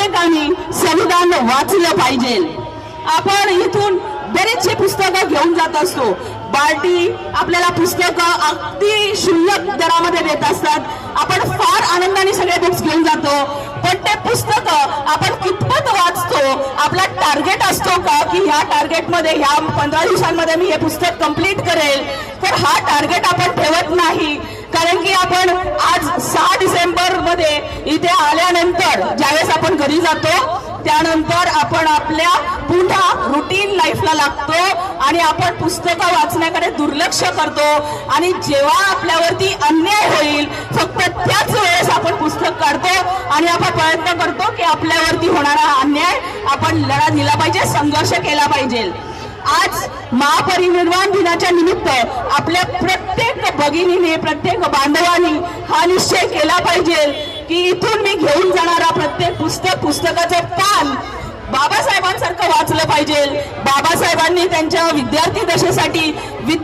प्रत्येकाने संविधान वाचलं पाहिजे। आपण इथून बरेचसे पुस्तकं घेऊन जात असतो, बार्टी आपल्याला पुस्तकं अगदी शुल्लक दरामध्ये देत असतात। आपण फार आनंदाने सगळे बुक्स घेऊन जातो, पण ते पुस्तकं आपण कितपत वाचतो? आपला टार्गेट असतो का की ह्या टार्गेटमध्ये ह्या 15 दिवसांमध्ये मी हे पुस्तक कंप्लीट करेल? तर हा टार्गेट आपण ठेवत नाही, कारण की आपण आज 6 डिसेंबर मध्ये इथे आल्यानंतर ज्यावेळेस आपण घरी जातो त्यानंतर आपण आपल्या पुन्हा रुटीन लाईफला लागतो आणि आपण पुस्तकं वाचण्याकडे दुर्लक्ष करतो। आणि जेव्हा आपल्यावरती अन्याय होईल फक्त त्याच वेळेस आपण पुस्तक काढतो आणि आपण प्रयत्न करतो की आपल्यावरती होणारा अन्याय आपण लढा दिला पाहिजे, संघर्ष केला पाहिजे। आज महापरिनिर्वाण दिनाच्या निमित्त आपल्या प्रत्येक भगिनीने, प्रत्येक बांधवांनी हा निश्चय केला पाहिजे की इथून मी घेऊन जाणारा प्रत्येक पुस्तकाचं पान बाबासाहेबांसारखं वाचलं पाहिजे। बाबासाहेबांनी त्यांच्या विद्यार्थी दशेसाठी